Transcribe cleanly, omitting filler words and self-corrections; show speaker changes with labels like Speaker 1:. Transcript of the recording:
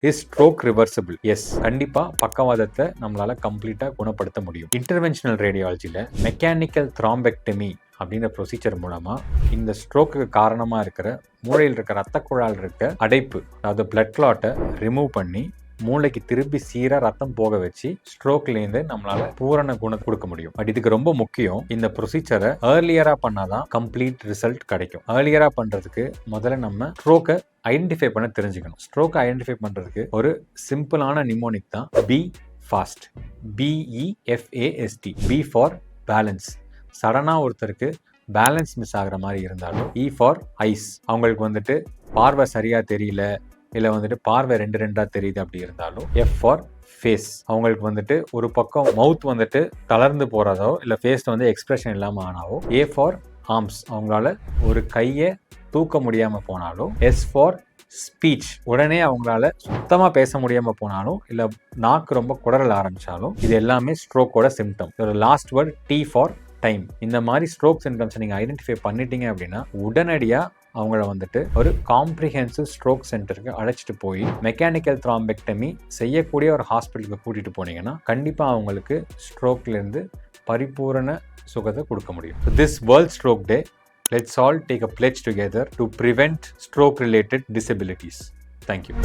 Speaker 1: Is stroke reversible? S, கண்டிப்பா பக்கவாதத்தை நம்மளால கம்ப்ளீட்டா குணப்படுத்த முடியும். இன்டர்வென்ஷனல் ரேடியாலஜில மெக்கானிக்கல் த்ராம்பெக்டமி அப்படின்ற ப்ரொசீஜர் மூலமா இந்த ஸ்ட்ரோக்கு காரணமா இருக்கிற மூளையில் இருக்க ரத்த குழாயில் இருக்க அடைப்பு, அதாவது பிளட் கிளாட்டை ரிமூவ் பண்ணி மூளைக்கு திருப்பி சீரா ரத்தம் போக வச்சு ஸ்ட்ரோக்லேருந்து நம்மளால பூரண குணம் கொடுக்க முடியும். பட் இதுக்கு ரொம்ப முக்கியம், இந்த ப்ரொசீஜரை ஏர்லியரா பண்ணாதான் கம்ப்ளீட் ரிசல்ட் கிடைக்கும். ஏர்லியரா பண்றதுக்கு முதல்ல நம்ம ஸ்ட்ரோக்கை ஐடென்டிஃபை பண்ண தெரிஞ்சுக்கணும். ஸ்ட்ரோக்கை ஐடென்டிஃபை பண்றதுக்கு ஒரு சிம்பிளான நிமோனிக் தான் B fast, BEFAST. B for balance. சடனாக ஒருத்தருக்கு பேலன்ஸ் மிஸ் ஆகிற மாதிரி இருந்தாலும், E ஃபார் ஐஸ், அவங்களுக்கு வந்துட்டு பார்வை சரியா தெரியல, இல்லை வந்துட்டு பார்வை ரெண்டா தெரியுது அப்படி இருந்தாலும். F ஃபார் ஃபேஸ், அவங்களுக்கு வந்துட்டு ஒரு பக்கம் மவுத் வந்துட்டு தளர்ந்து போறதோ இல்லை ஃபேஸ்ல வந்து எக்ஸ்பிரஷன் இல்லாமல் ஆனாவோ. A ஃபார் ஆர்ம்ஸ், அவங்களால ஒரு கையை தூக்க முடியாம போனாலும். S ஃபார் ஸ்பீச், உடனே அவங்களால சுத்தமாக பேச முடியாமல் போனாலும், இல்லை நாக்கு ரொம்ப குடறல் ஆரம்பிச்சாலும், இது எல்லாமே ஸ்ட்ரோக்கோட symptom. Last word T for time. இந்த மாதிரி ஸ்ட்ரோக் சிம்டம்ஸை நீங்கள் ஐடென்டிஃபை பண்ணிட்டீங்க அப்படின்னா உடனடியாக அவங்கள வந்துட்டு ஒரு காம்ப்ரிஹென்சிவ் ஸ்ட்ரோக் சென்டருக்கு அழைச்சிட்டு போய் மெக்கானிக்கல் த்ராம்பெக்டமி செய்யக்கூடிய ஒரு ஹாஸ்பிட்டலுக்கு கூட்டிகிட்டு போனீங்கன்னா கண்டிப்பாக அவங்களுக்கு ஸ்ட்ரோக்லேருந்து பரிபூரண சுகத்தை கொடுக்க முடியும். This world stroke day, let's all take a pledge together to prevent stroke related disabilities. Thank you.